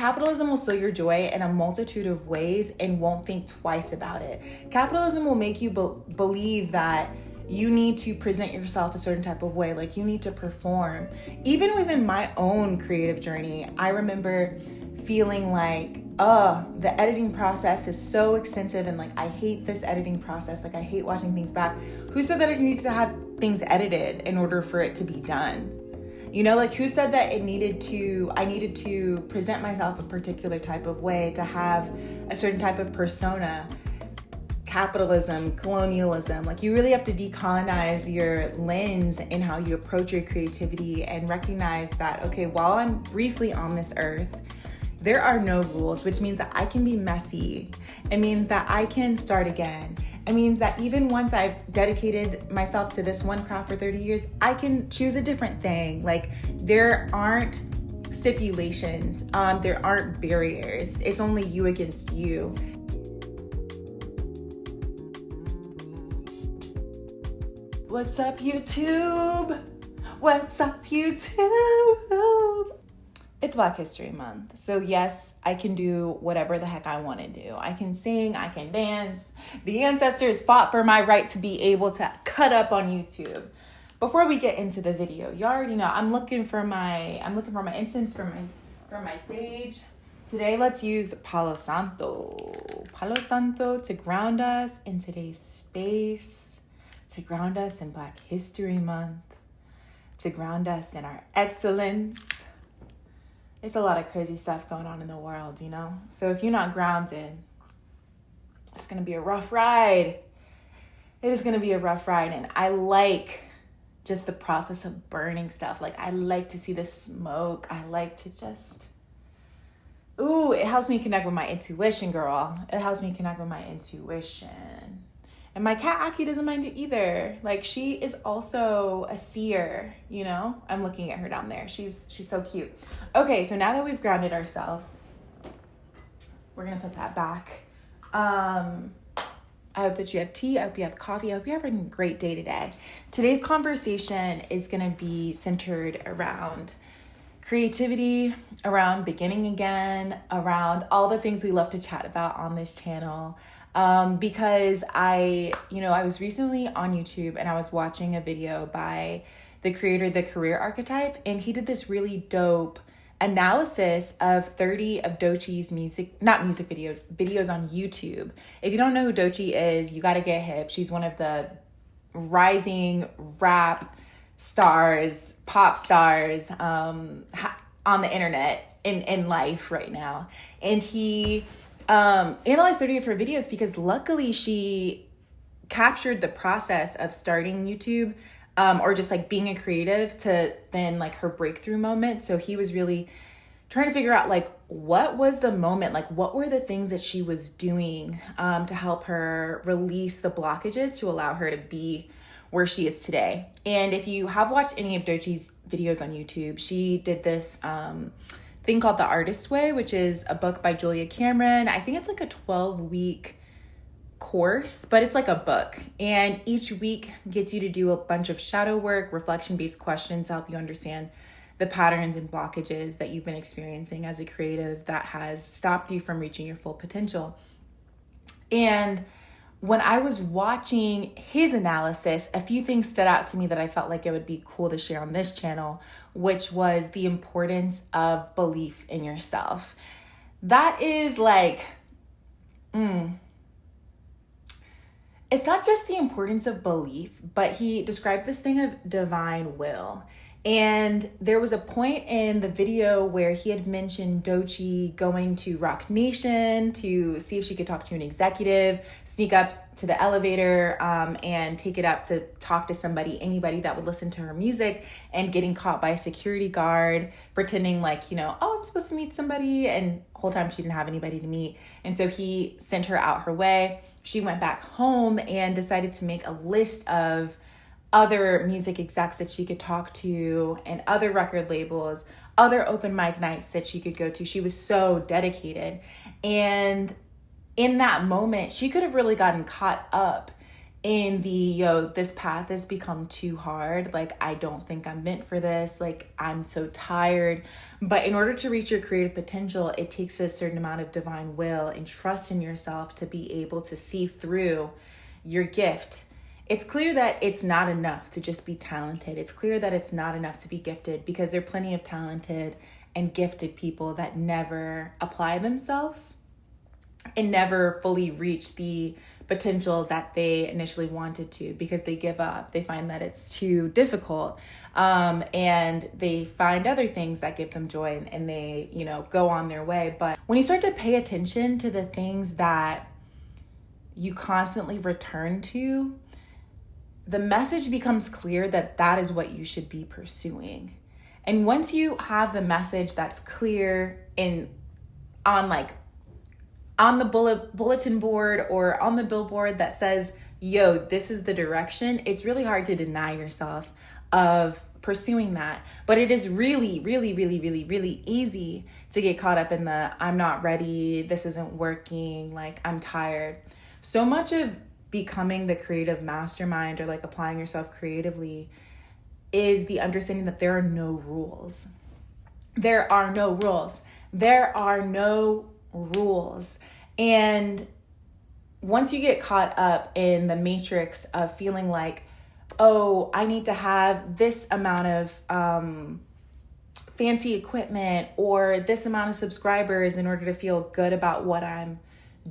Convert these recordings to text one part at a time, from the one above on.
capitalism will steal your joy in a multitude of ways and won't think twice about it. Capitalism will make you believe that you need to present yourself a certain type of way, like you need to perform. Even within my own creative journey, I remember feeling like, the editing process is so extensive and like I hate this editing process, like I hate watching things back. Who said that I need to have things edited in order for it to be done? You know, like who said that I needed to present myself a particular type of way, to have a certain type of persona? Capitalism, colonialism, like you really have to decolonize your lens in how you approach your creativity and recognize that, okay, while I'm briefly on this earth, there are no rules, which means that I can be messy. It means that I can start again. It means that even once I've dedicated myself to this one craft for 30 years, I can choose a different thing. Like there aren't stipulations, there aren't barriers. It's only you against you. What's up, YouTube? What's up, YouTube? It's Black History Month. So yes, I can do whatever the heck I want to do. I can sing, I can dance. The ancestors fought for my right to be able to cut up on YouTube. Before we get into the video, you already know I'm looking for my incense for my sage. Today, let's use Palo Santo. Palo Santo to ground us in today's space, to ground us in Black History Month, to ground us in our excellence. It's a lot of crazy stuff going on in the world, you know? So if you're not grounded, it's going to be a rough ride. It is going to be a rough ride. And I like just the process of burning stuff. Like I like to see the smoke. I like to just, it helps me connect with my intuition, girl. It helps me connect with my intuition. And my cat Aki doesn't mind it either. Like she is also a seer, you know? I'm looking at her down there. She's so cute. Okay, so now that we've grounded ourselves, we're gonna put that back. I hope that you have tea. I hope you have coffee. I hope you're having a great day today. Today's conversation is gonna be centered around creativity, around beginning again, around all the things we love to chat about on this channel. Because I was recently on YouTube and I was watching a video by the creator, The Career Archetype, and he did this really dope analysis of 30 of Doechie's videos on YouTube. If you don't know who Doechie is, you got to get hip. She's one of the rising rap stars, pop stars, on the internet in life right now. And he analyzed 30 of her videos because luckily she captured the process of starting YouTube, or just like being a creative to then like her breakthrough moment. So he was really trying to figure out like what was the moment, like what were the things that she was doing to help her release the blockages to allow her to be where she is today. And if you have watched any of Doechie's videos on YouTube, she did this thing called The Artist's Way, which is a book by Julia Cameron. I think it's like a 12-week course, but it's like a book. And each week gets you to do a bunch of shadow work, reflection-based questions to help you understand the patterns and blockages that you've been experiencing as a creative that has stopped you from reaching your full potential. And when I was watching his analysis, a few things stood out to me that I felt like it would be cool to share on this channel, which was the importance of belief in yourself. That is like, it's not just the importance of belief, but he described this thing of divine will. And there was a point in the video where he had mentioned Doechii going to Rock Nation to see if she could talk to an executive, sneak up to the elevator, and take it up to talk to anybody that would listen to her music, and getting caught by a security guard, pretending like, I'm supposed to meet somebody, and the whole time she didn't have anybody to meet. And so he sent her out her way. She went back home and decided to make a list of other music execs that she could talk to and other record labels, other open mic nights that she could go to. She was so dedicated. And in that moment, she could have really gotten caught up in the, yo, this path has become too hard. Like, I don't think I'm meant for this. Like, I'm so tired. But in order to reach your creative potential, it takes a certain amount of divine will and trust in yourself to be able to see through your gift. It's clear that it's not enough to just be talented. It's clear that it's not enough to be gifted, because there are plenty of talented and gifted people that never apply themselves and never fully reach the potential that they initially wanted to, because they give up. They find that it's too difficult, and they find other things that give them joy, and they, go on their way. But when you start to pay attention to the things that you constantly return to, the message becomes clear that that is what you should be pursuing. And once you have the message that's clear on the bulletin board or on the billboard that says, yo, this is the direction, it's really hard to deny yourself of pursuing that. But it is really, really, really, really, really easy to get caught up in the, I'm not ready, this isn't working, like, I'm tired. So much of becoming the creative mastermind, or like applying yourself creatively, is the understanding that there are no rules. There are no rules. There are no rules. And once you get caught up in the matrix of feeling like, oh, I need to have this amount of fancy equipment or this amount of subscribers in order to feel good about what I'm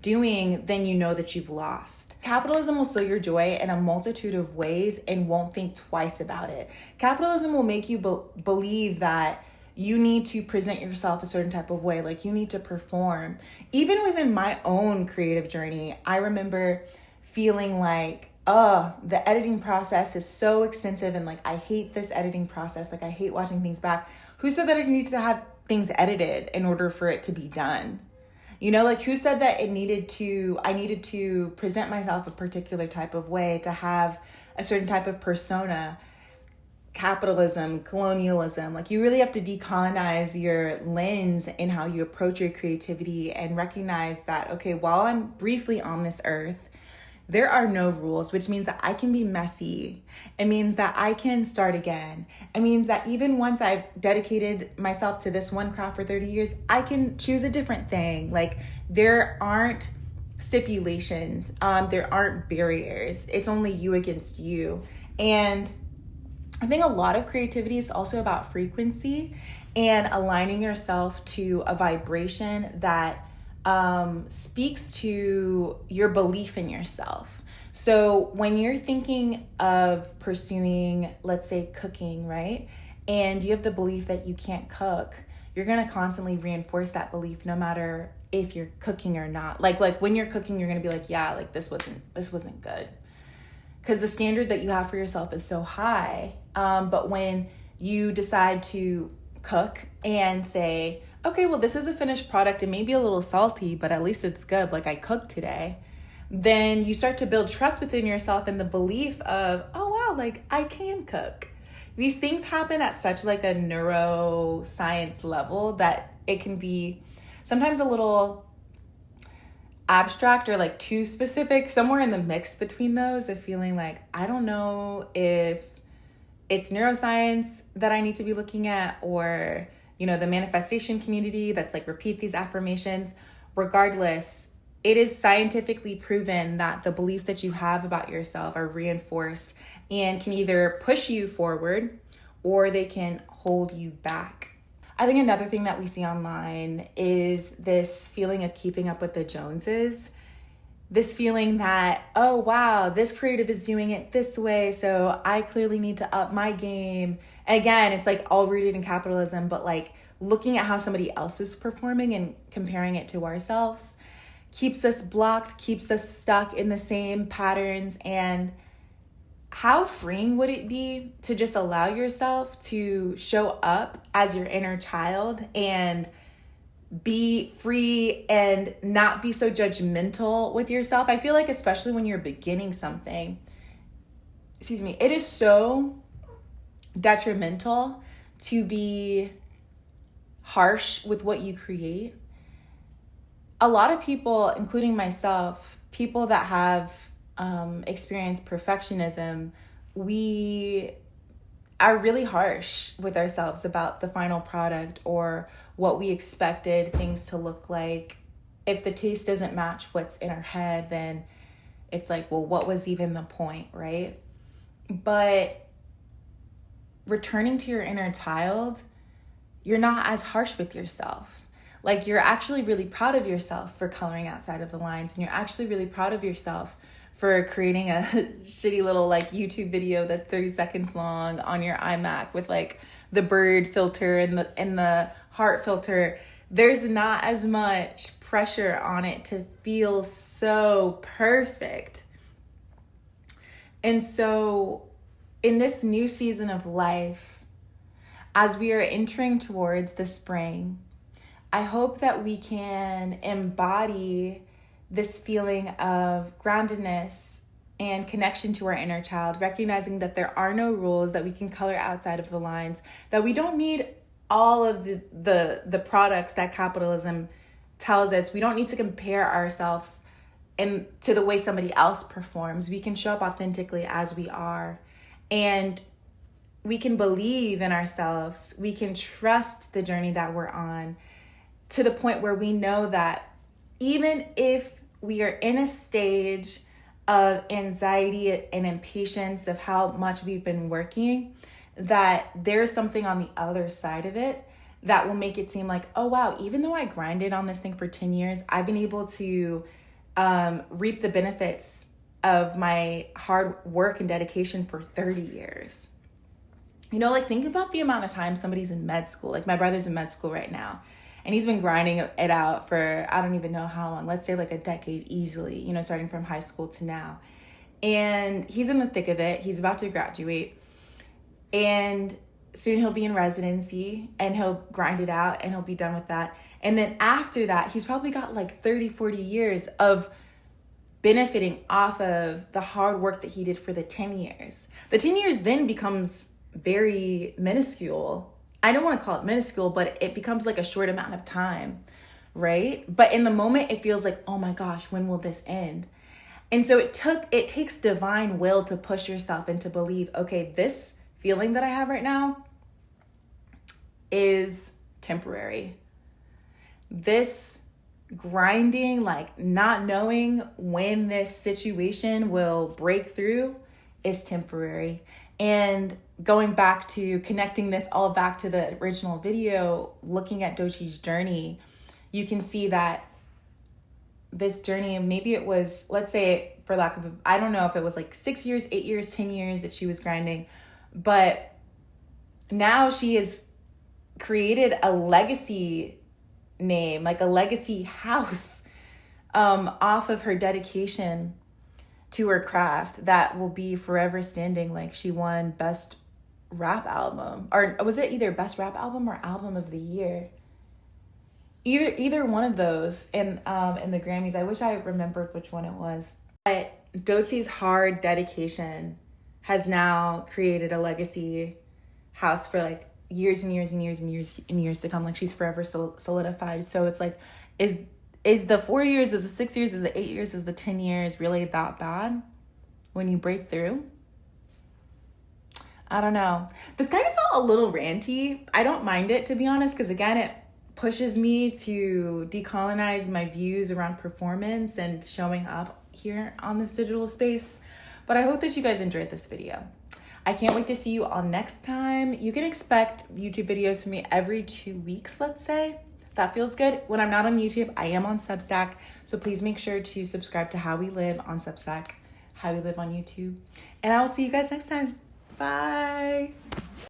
doing, then you know that you've lost. Capitalism will steal your joy in a multitude of ways and won't think twice about it. Capitalism will make you believe that you need to present yourself a certain type of way, like you need to perform. Even within my own creative journey, I remember feeling like, the editing process is so extensive, and like, I hate this editing process. Like, I hate watching things back. Who said that I need to have things edited in order for it to be done? Like, who said that I needed to present myself a particular type of way, to have a certain type of persona? Capitalism, colonialism, like, you really have to decolonize your lens in how you approach your creativity and recognize that, okay, while I'm briefly on this earth, there are no rules, which means that I can be messy. It means that I can start again. It means that even once I've dedicated myself to this one craft for 30 years, I can choose a different thing. Like, there aren't stipulations. There aren't barriers. It's only you against you. And I think a lot of creativity is also about frequency and aligning yourself to a vibration that speaks to your belief in yourself. So when you're thinking of pursuing, let's say, cooking, right? And you have the belief that you can't cook, you're going to constantly reinforce that belief no matter if you're cooking or not. Like when you're cooking, you're going to be like, yeah, like this wasn't good. Because the standard that you have for yourself is so high. But when you decide to cook and say, okay, well, this is a finished product. It may be a little salty, but at least it's good. Like, I cooked today. Then you start to build trust within yourself and the belief of, oh, wow, like, I can cook. These things happen at such like a neuroscience level that it can be sometimes a little abstract or like too specific, somewhere in the mix between those, of feeling like, I don't know if it's neuroscience that I need to be looking at, or the manifestation community that's like, repeat these affirmations. Regardless, it is scientifically proven that the beliefs that you have about yourself are reinforced and can either push you forward or they can hold you back. I think another thing that we see online is this feeling of keeping up with the Joneses. This feeling that, oh, wow, this creative is doing it this way, so I clearly need to up my game. Again, it's like all rooted in capitalism, but like looking at how somebody else is performing and comparing it to ourselves keeps us blocked, keeps us stuck in the same patterns. And how freeing would it be to just allow yourself to show up as your inner child and be free and not be so judgmental with yourself? I feel like, especially when you're beginning something, it is so detrimental to be harsh with what you create. A lot of people, including myself, people that have experience perfectionism, we are really harsh with ourselves about the final product or what we expected things to look like. If the taste doesn't match what's in our head, then it's like, well, what was even the point, right? But returning to your inner child, you're not as harsh with yourself. Like, you're actually really proud of yourself for coloring outside of the lines, and you're actually really proud of yourself for creating a shitty little like YouTube video that's 30 seconds long on your iMac with like the bird filter and the heart filter. There's not as much pressure on it to feel so perfect. And so in this new season of life, as we are entering towards the spring, I hope that we can embody this feeling of groundedness and connection to our inner child, recognizing that there are no rules, that we can color outside of the lines, that we don't need all of the products that capitalism tells us. We don't need to compare ourselves to the way somebody else performs. We can show up authentically as we are, and we can believe in ourselves. We can trust the journey that we're on, to the point where we know that even if we are in a stage of anxiety and impatience of how much we've been working, that there's something on the other side of it that will make it seem like, oh wow, even though I grinded on this thing for 10 years, I've been able to reap the benefits of my hard work and dedication for 30 years. You know, like, think about the amount of time somebody's in med school. Like, my brother's in med school right now, and he's been grinding it out for, I don't even know how long, let's say like a decade easily, you know, starting from high school to now. And he's in the thick of it. He's about to graduate, and soon he'll be in residency, and he'll grind it out, and he'll be done with that. And then after that, he's probably got like 30, 40 years of benefiting off of the hard work that he did for the 10 years. The 10 years then becomes very minuscule. I don't want to call it minuscule, but it becomes like a short amount of time, right? But in the moment, it feels like, oh my gosh, when will this end? And so it takes divine will to push yourself and to believe, okay, this feeling that I have right now is temporary. This grinding, like not knowing when this situation will break through, is temporary. And going back to connecting this all back to the original video, looking at Dochi's journey, you can see that this journey, maybe it was, let's say, for lack of, I don't know if it was like 6 years, 8 years, 10 years that she was grinding, but now she has created a legacy name, like a legacy house, off of her dedication to her craft that will be forever standing. Like, she won best rap album, or was it either best rap album or album of the year? Either one of those in the Grammys. I wish I remembered which one it was. But Dochi's hard dedication has now created a legacy house for like years and years and years and years and years to come. Like, she's forever solidified. So it's like, is the 4 years, is the 6 years, is the 8 years, is the 10 years really that bad when you break through? I don't know. This kind of felt a little ranty. I don't mind it, to be honest, because again, it pushes me to decolonize my views around performance and showing up here on this digital space. But I hope that you guys enjoyed this video. I can't wait to see you all next time. You can expect YouTube videos from me every 2 weeks, let's say. That feels good. When I'm not on YouTube, I am on Substack. So please make sure to subscribe to How We Live on Substack, How We Live on YouTube. And I will see you guys next time. Bye.